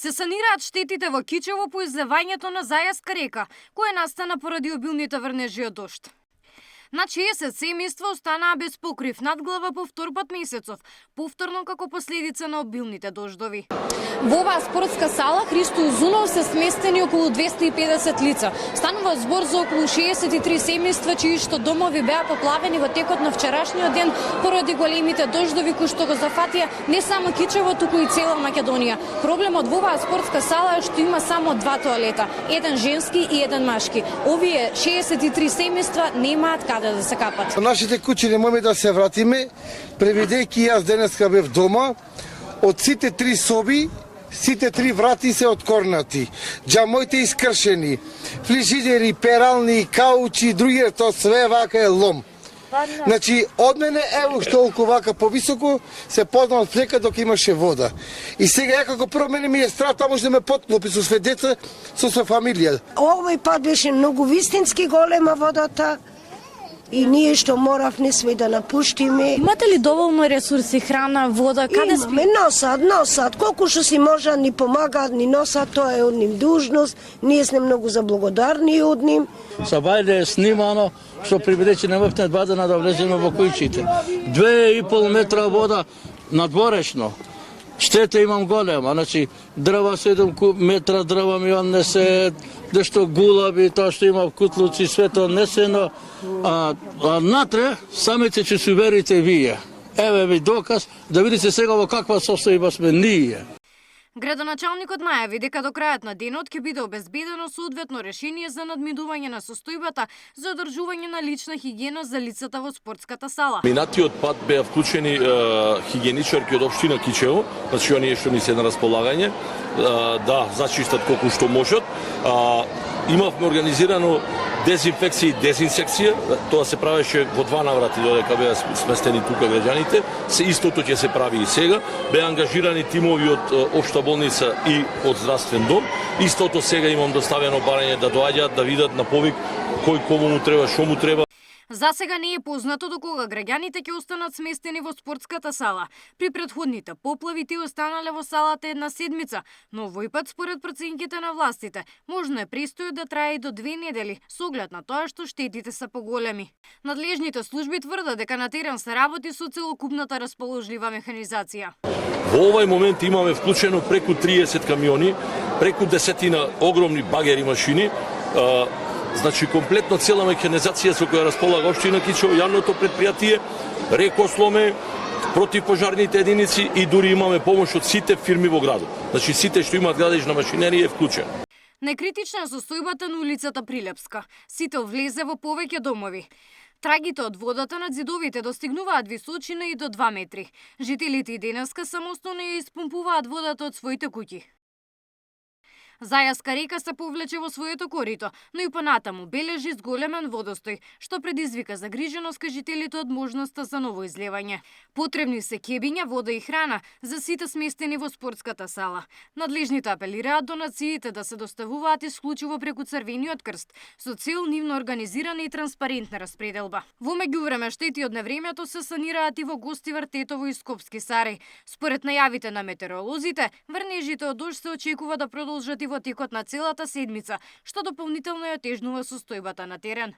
Се санираат штетите во Кичево по изливањето на Зајаска река, која настана поради обилните врнежи од дожд. На 60 семејства останаа без покрив над глава по втор пат месецов, повторно како последица на обилните дождови. Во оваа спортска сала Христо Узунов се сместени околу 250 лица. Станува збор за околу 63 семејства чии што домови беа поплавени во текот на вчерашниот ден поради големите дождови кои што го зафатија не само Кичево, туку и цела Македонија. Проблемот во оваа спортска сала е што има само два тоалета, еден женски и еден машки. Овие 63 семејства немаат каде да се капат. Нашите куќи не можеме да се вратиме, преведејќи јас денеска бев дома, од сите три соби, сите три врати се откорнати, џамоите искршени, фрижидери, перални, каучи, други, тоа све вака е лом. Значи, од мене ево што толку вака повисоко се познавам флека док имаше вода. И сега ја како прво мене ми е страх, тоа може да ме потклопи со све деца, со све фамилија. Овој пат беше многу вистински голема водата. И ние што моравме сме да напуштиме. Имате ли доволно ресурси, храна, вода, каде спи? Имаме, носат, колку што си можат ни помагаат, ни носат, тоа е од ним дужност, ние сме многу заблагодарни од ним. Са бајле е снимано, што прибедејќи не можевме 2 дена да влеземе во куќите. 2,5 метра вода надворешно. Штета имам голема, значи дрва 7 метра дрва ми однесе, дешто гулаби, тоа што има кутлуци, свето однесено, а натре самите ќе се уверите вие. Еве ви доказ да видите сега во каква состојба сме ние. Градоначалникот најави дека до крајот на денот ќе биде обезбедено соодветно решение за надминување на состојбата за одржување на лична хигиена за лицата во спортската сала. Минатиот пат беа вклучени хигиеничарки од општина Кичево, значи оние што ни се на располагање, да зачистат колку што можат. Имавме организирано дезинфекција и дезинсекција, тоа се правеше во 2 наврати додека беа сместени тука граѓаните, истото ќе се прави и сега, беа ангажирани тимови од општа болница и од здравствен дом, истото сега имам доставено барање да доаѓаат да видат на повик кој кому му треба, што му треба. За сега не е познато до кога граѓаните ќе останат сместени во спортската сала. При претходните поплави тие останале во салата 1 седмица, но овој пат според проценките на властите можно е престојот да трае и до 2 недели, со оглед на тоа што штетите се поголеми. Надлежните служби тврдат дека на терен се работи со целокупната расположлива механизација. Во овој момент имаме вклучено преку 30 камиони, преку 10 огромни багери машини, значи комплетно цела механизација со која располага општина Кичево, јавното предпријатие, рекосломе, противпожарните единици и дури имаме помош од сите фирми во градот. Значи сите што имаат градежна машинерија е вклучено. Некритична е состојбата на улицата Прилепска. Сите влезе во повеќе домови. Трагите од водата над зидовите достигнуваат височина и до 2 метри. Жителите и денеска самостојно ја испумпуваат водата од своите куќи. Зајаска река се повлече во своето корито, но и понатаму бележи зголемен водостој, што предизвика загриженост кај жителите од можноста за ново излевање. Потребни се кебиња, вода и храна за сите сместени во спортската сала. Надлежните апелираат донациите да се доставуваат исклучиво преку Црвениот крст, со цел нивно организирана и транспарентна распределба. Во меѓувреме штети од невремето се санираат и во Гостивар, Тетово и Скопски Сарај. Според најавите на метеоролозите, врнежите од дожд се очекува да продолжат и во текот на целата седмица, што дополнително ја отежнува состојбата на терен.